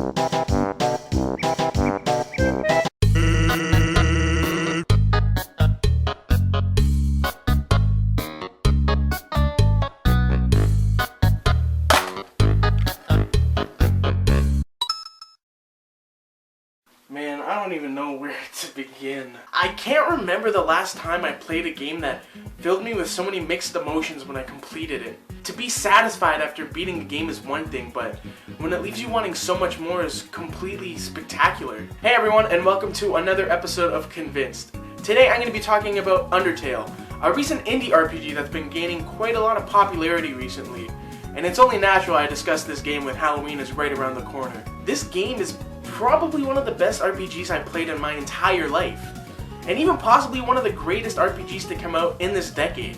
Man, I don't even know where to begin. I can't remember the last time I played a game that filled me with so many mixed emotions when I completed it. To be satisfied after beating a game is one thing, but when it leaves you wanting so much more is completely spectacular. Hey everyone, and welcome to another episode of Convinced. Today I'm going to be talking about Undertale, a recent indie RPG that's been gaining quite a lot of popularity recently. And it's only natural I discuss this game when Halloween is right around the corner. This game is probably one of the best RPGs I've played in my entire life, and even possibly one of the greatest RPGs to come out in this decade.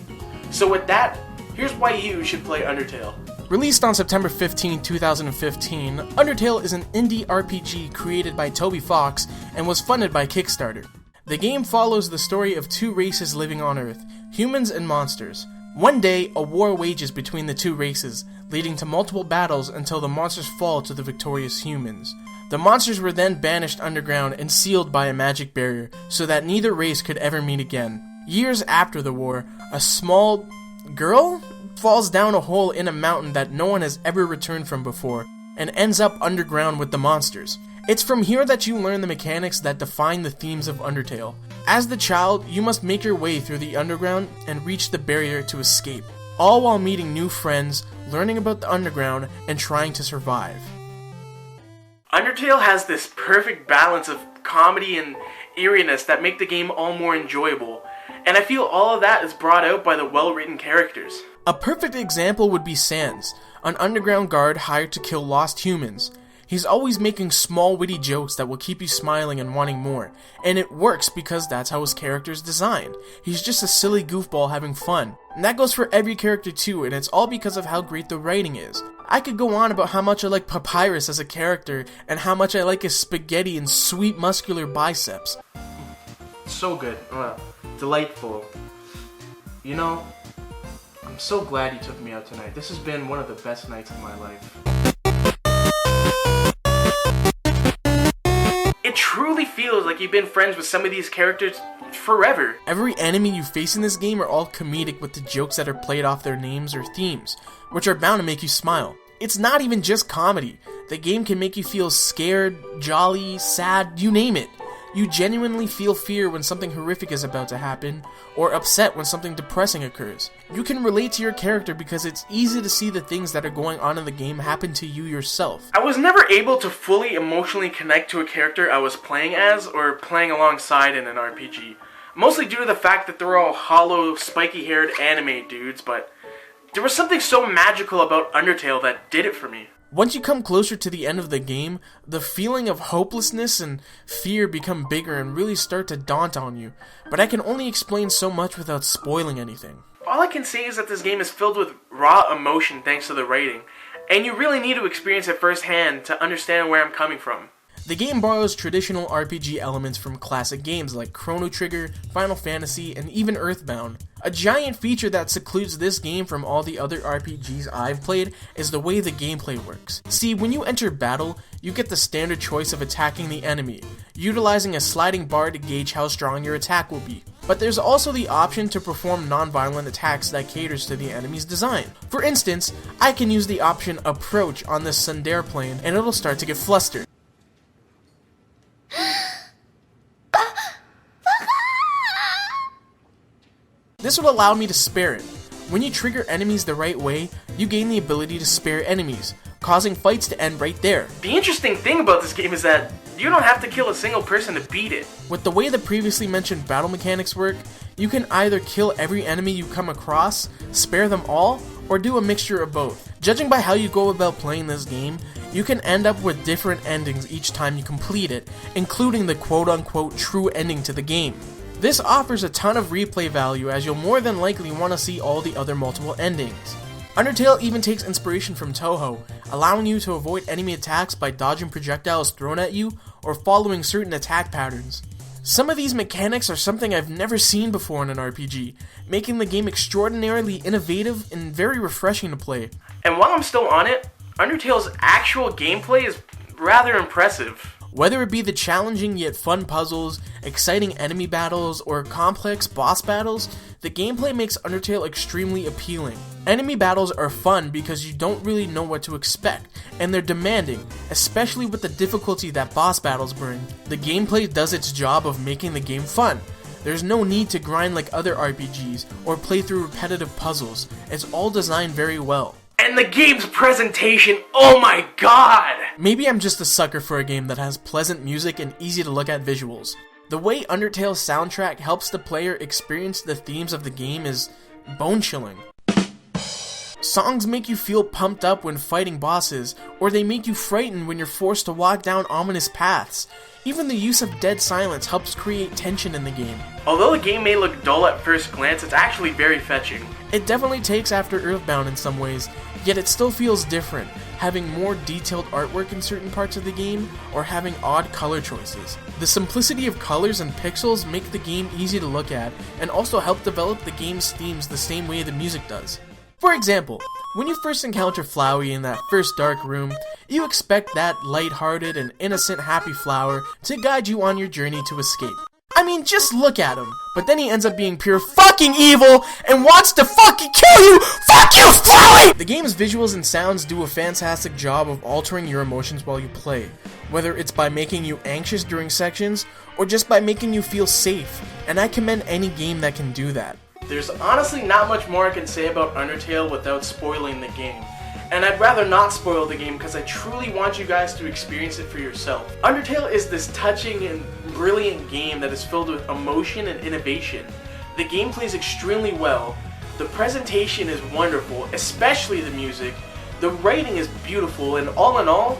So with that, here's why you should play Undertale. Released on September 15, 2015, Undertale is an indie RPG created by Toby Fox and was funded by Kickstarter. The game follows the story of two races living on Earth, humans and monsters. One day, a war wages between the two races, leading to multiple battles until the monsters fall to the victorious humans. The monsters were then banished underground and sealed by a magic barrier, so that neither race could ever meet again. Years after the war, a small girl falls down a hole in a mountain that no one has ever returned from before, and ends up underground with the monsters. It's from here that you learn the mechanics that define the themes of Undertale. As the child, you must make your way through the underground and reach the barrier to escape, all while meeting new friends, learning about the underground, and trying to survive. Undertale has this perfect balance of comedy and eeriness that make the game all more enjoyable, and I feel all of that is brought out by the well-written characters. A perfect example would be Sans, an underground guard hired to kill lost humans. He's always making small witty jokes that will keep you smiling and wanting more, and it works because that's how his character is designed. He's just a silly goofball having fun. And that goes for every character too, and it's all because of how great the writing is. I could go on about how much I like Papyrus as a character, and how much I like his spaghetti and sweet muscular biceps. So good. Delightful. You know, I'm so glad you took me out tonight. This has been one of the best nights of my life. It truly feels like you've been friends with some of these characters forever. Every enemy you face in this game are all comedic with the jokes that are played off their names or themes, which are bound to make you smile. It's not even just comedy. The game can make you feel scared, jolly, sad, you name it. You genuinely feel fear when something horrific is about to happen, or upset when something depressing occurs. You can relate to your character because it's easy to see the things that are going on in the game happen to you yourself. I was never able to fully emotionally connect to a character I was playing as or playing alongside in an RPG. Mostly due to the fact that they're all hollow, spiky-haired anime dudes, but there was something so magical about Undertale that did it for me. Once you come closer to the end of the game, the feeling of hopelessness and fear become bigger and really start to daunt on you, but I can only explain so much without spoiling anything. All I can say is that this game is filled with raw emotion thanks to the writing, and you really need to experience it firsthand to understand where I'm coming from. The game borrows traditional RPG elements from classic games like Chrono Trigger, Final Fantasy, and even Earthbound. A giant feature that secludes this game from all the other RPGs I've played is the way the gameplay works. See, when you enter battle, you get the standard choice of attacking the enemy, utilizing a sliding bar to gauge how strong your attack will be. But there's also the option to perform non-violent attacks that caters to the enemy's design. For instance, I can use the option Approach on the Sundare plane and it'll start to get flustered. This will allow me to spare it. When you trigger enemies the right way, you gain the ability to spare enemies, causing fights to end right there. The interesting thing about this game is that you don't have to kill a single person to beat it. With the way the previously mentioned battle mechanics work, you can either kill every enemy you come across, spare them all, or do a mixture of both. Judging by how you go about playing this game, you can end up with different endings each time you complete it, including the quote-unquote true ending to the game. This offers a ton of replay value as you'll more than likely want to see all the other multiple endings. Undertale even takes inspiration from Toho, allowing you to avoid enemy attacks by dodging projectiles thrown at you or following certain attack patterns. Some of these mechanics are something I've never seen before in an RPG, making the game extraordinarily innovative and very refreshing to play. And while I'm still on it, Undertale's actual gameplay is rather impressive. Whether it be the challenging yet fun puzzles, exciting enemy battles, or complex boss battles, the gameplay makes Undertale extremely appealing. Enemy battles are fun because you don't really know what to expect, and they're demanding, especially with the difficulty that boss battles bring. The gameplay does its job of making the game fun. There's no need to grind like other RPGs, or play through repetitive puzzles. It's all designed very well. And the game's presentation, oh my god! Maybe I'm just a sucker for a game that has pleasant music and easy to look at visuals. The way Undertale's soundtrack helps the player experience the themes of the game is bone-chilling. Songs make you feel pumped up when fighting bosses, or they make you frightened when you're forced to walk down ominous paths. Even the use of dead silence helps create tension in the game. Although the game may look dull at first glance, it's actually very fetching. It definitely takes after Earthbound in some ways, yet it still feels different, having more detailed artwork in certain parts of the game, or having odd color choices. The simplicity of colors and pixels make the game easy to look at, and also help develop the game's themes the same way the music does. For example, when you first encounter Flowey in that first dark room, you expect that light-hearted and innocent happy flower to guide you on your journey to escape. I mean, just look at him. But then he ends up being pure fucking evil and wants to fucking kill you! Fuck you, Flowey! The game's visuals and sounds do a fantastic job of altering your emotions while you play, whether it's by making you anxious during sections, or just by making you feel safe, and I commend any game that can do that. There's honestly not much more I can say about Undertale without spoiling the game. And I'd rather not spoil the game because I truly want you guys to experience it for yourself. Undertale is this touching and brilliant game that is filled with emotion and innovation. The game plays extremely well, the presentation is wonderful, especially the music, the writing is beautiful, and all in all,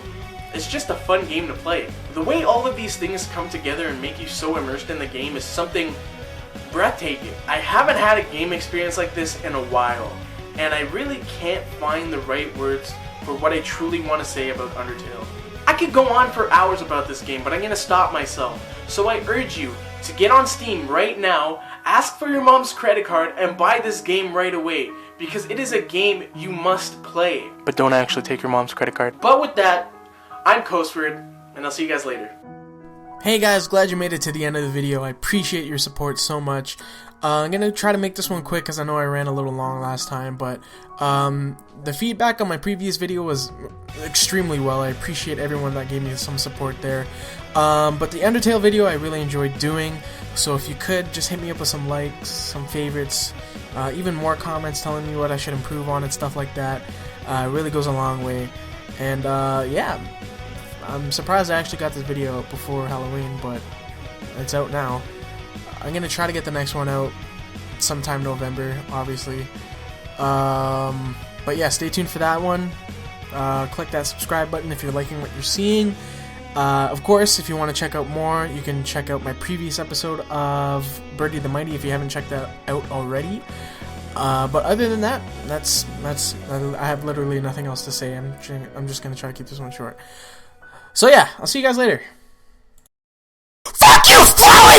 it's just a fun game to play. The way all of these things come together and make you so immersed in the game is something breathtaking. I haven't had a game experience like this in a while, and I really can't find the right words for what I truly want to say about Undertale. I could go on for hours about this game, but I'm going to stop myself. So I urge you to get on Steam right now, ask for your mom's credit card, and buy this game right away, because it is a game you must play. But don't actually take your mom's credit card. But with that, I'm Coastward, and I'll see you guys later. Hey guys, glad you made it to the end of the video. I appreciate your support so much. I'm going to try to make this one quick because I know I ran a little long last time, but the feedback on my previous video was extremely well. I appreciate everyone that gave me some support there. But the Undertale video I really enjoyed doing, so if you could, just hit me up with some likes, some favorites, even more comments telling me what I should improve on and stuff like that. It really goes a long way. And yeah, I'm surprised I actually got this video out before Halloween, but it's out now. I'm going to try to get the next one out sometime November, obviously. But yeah, stay tuned for that one. Click that subscribe button if you're liking what you're seeing. Of course, if you want to check out more, you can check out my previous episode of Birdie the Mighty if you haven't checked that out already. But other than that, that's I have literally nothing else to say. I'm just going to try to keep this one short. So yeah, I'll see you guys later. Fuck you, Flowey!